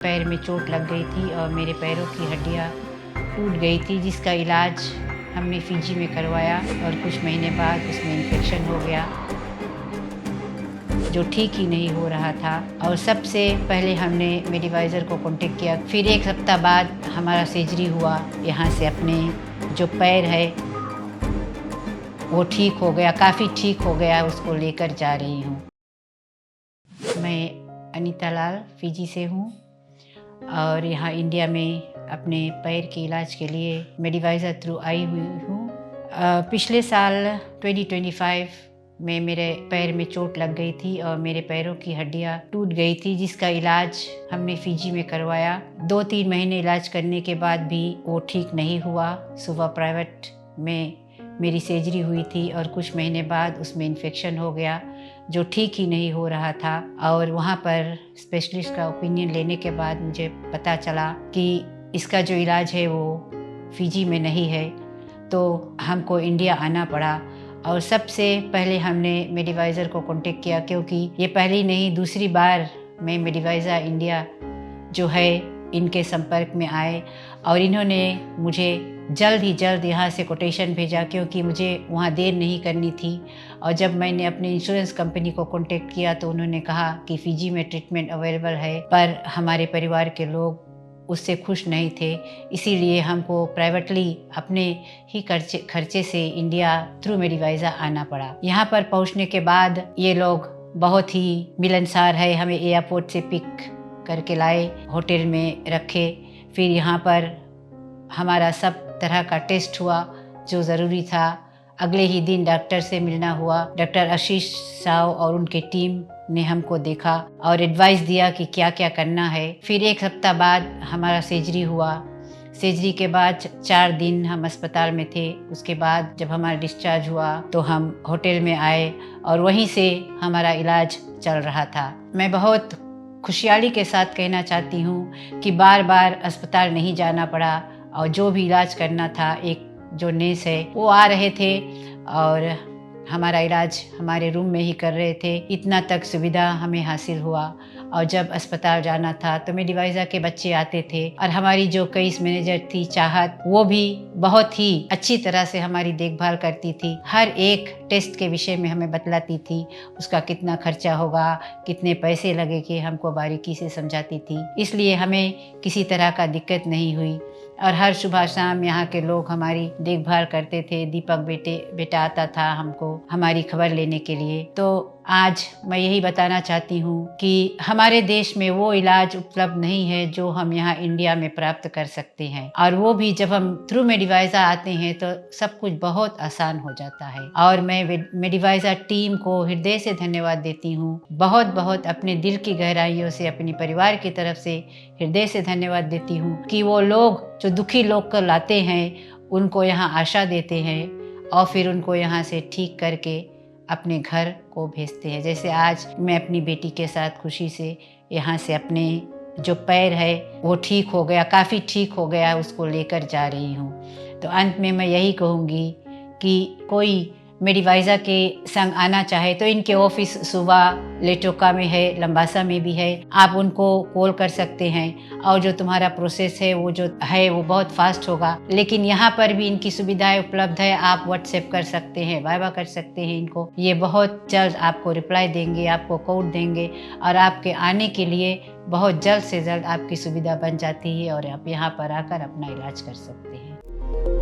पैर में चोट लग गई थी और मेरे पैरों की हड्डियाँ टूट गई थी, जिसका इलाज हमने फिजी में करवाया और कुछ महीने बाद उसमें इन्फेक्शन हो गया जो ठीक ही नहीं हो रहा था। और सबसे पहले हमने मेडिवाइज़र को कांटेक्ट किया। फिर एक हफ्ता बाद हमारा सर्जरी हुआ। यहाँ से अपने जो पैर है वो ठीक हो गया, काफ़ी ठीक हो गया, उसको लेकर जा रही हूँ। मैं अनीता लाल फिजी से हूँ और यहाँ इंडिया में अपने पैर के इलाज के लिए मेडिवाइज़र थ्रू आई हुई हूँ। पिछले साल 2025 में मेरे पैर में चोट लग गई थी और मेरे पैरों की हड्डियाँ टूट गई थी, जिसका इलाज हमने फिजी में करवाया। 2-3 महीने इलाज करने के बाद भी वो ठीक नहीं हुआ। सुबह प्राइवेट में मेरी सर्जरी हुई थी और कुछ महीने बाद उसमें इन्फेक्शन हो गया जो ठीक ही नहीं हो रहा था। और वहाँ पर स्पेशलिस्ट का ओपिनियन लेने के बाद मुझे पता चला कि इसका जो इलाज है वो फिजी में नहीं है, तो हमको इंडिया आना पड़ा। और सबसे पहले हमने मेडिवाइज़र को कांटेक्ट किया, क्योंकि ये पहली नहीं दूसरी बार मैं मेडिवाइज़र इंडिया जो है इनके संपर्क में आए और इन्होंने मुझे जल्द ही जल्द यहाँ से कोटेशन भेजा, क्योंकि मुझे वहाँ देर नहीं करनी थी। और जब मैंने अपने इंश्योरेंस कंपनी को कांटेक्ट किया तो उन्होंने कहा कि फिजी में ट्रीटमेंट अवेलेबल है, पर हमारे परिवार के लोग उससे खुश नहीं थे, इसीलिए हमको प्राइवेटली अपने ही खर्चे से इंडिया थ्रू मेडिवाइज़र आना पड़ा। यहाँ पर पहुँचने के बाद ये लोग बहुत ही मिलनसार है, हमें एयरपोर्ट से पिक करके लाए, होटल में रखे। फिर यहाँ पर हमारा सब तरह का टेस्ट हुआ जो ज़रूरी था। अगले ही दिन डॉक्टर से मिलना हुआ। डॉक्टर आशीष साव और उनके टीम ने हमको देखा और एडवाइस दिया कि क्या क्या करना है। फिर एक हफ्ता बाद हमारा सर्जरी हुआ। सर्जरी के बाद 4 दिन हम अस्पताल में थे। उसके बाद जब हमारा डिस्चार्ज हुआ तो हम होटल में आए और वहीं से हमारा इलाज चल रहा था। मैं बहुत खुशहाली के साथ कहना चाहती हूँ कि बार बार अस्पताल नहीं जाना पड़ा और जो भी इलाज करना था, एक जो नर्स है वो आ रहे थे और हमारा इलाज हमारे रूम में ही कर रहे थे। इतना तक सुविधा हमें हासिल हुआ। और जब अस्पताल जाना था तो मेडिवाइज़र के बच्चे आते थे और हमारी जो केस मैनेजर थी चाहत, वो भी बहुत ही अच्छी तरह से हमारी देखभाल करती थी। हर एक टेस्ट के विषय में हमें बतलाती थी, उसका कितना खर्चा होगा, कितने पैसे लगेंगे, हमको बारीकी से समझाती थी। इसलिए हमें किसी तरह का दिक्कत नहीं हुई और हर सुबह शाम यहाँ के लोग हमारी देखभाल करते थे। दीपक बेटा आता था हमको हमारी खबर लेने के लिए। तो आज मैं यही बताना चाहती हूँ कि हमारे देश में वो इलाज उपलब्ध नहीं है जो हम यहाँ इंडिया में प्राप्त कर सकते हैं, और वो भी जब हम थ्रू मेडिवाइज़र आते हैं तो सब कुछ बहुत आसान हो जाता है। और मैं मेडिवाइज़र टीम को हृदय से धन्यवाद देती हूँ, बहुत बहुत अपने दिल की गहराइयों से, अपने परिवार की तरफ से हृदय से धन्यवाद देती हूँ कि वो लोग जो दुखी लोग को लाते हैं उनको यहाँ आशा देते हैं और फिर उनको यहाँ से ठीक करके अपने घर को भेजते हैं। जैसे आज मैं अपनी बेटी के साथ खुशी से यहाँ से अपने जो पैर है वो ठीक हो गया, काफ़ी ठीक हो गया, उसको लेकर जा रही हूँ। तो अंत में मैं यही कहूँगी कि कोई मेडिवाइज़र के संग आना चाहे तो इनके ऑफिस सुबह लेटोका में है, लंबासा में भी है। आप उनको कॉल कर सकते हैं और जो तुम्हारा प्रोसेस है वो जो है वो बहुत फास्ट होगा। लेकिन यहाँ पर भी इनकी सुविधाएं उपलब्ध है, आप व्हाट्सएप कर सकते हैं, वाइबा कर सकते हैं इनको। ये बहुत जल्द आपको रिप्लाई देंगे, आपको कोड देंगे और आपके आने के लिए बहुत जल्द से जल्द आपकी सुविधा बन जाती है और आप यहाँ पर आकर अपना इलाज कर सकते हैं।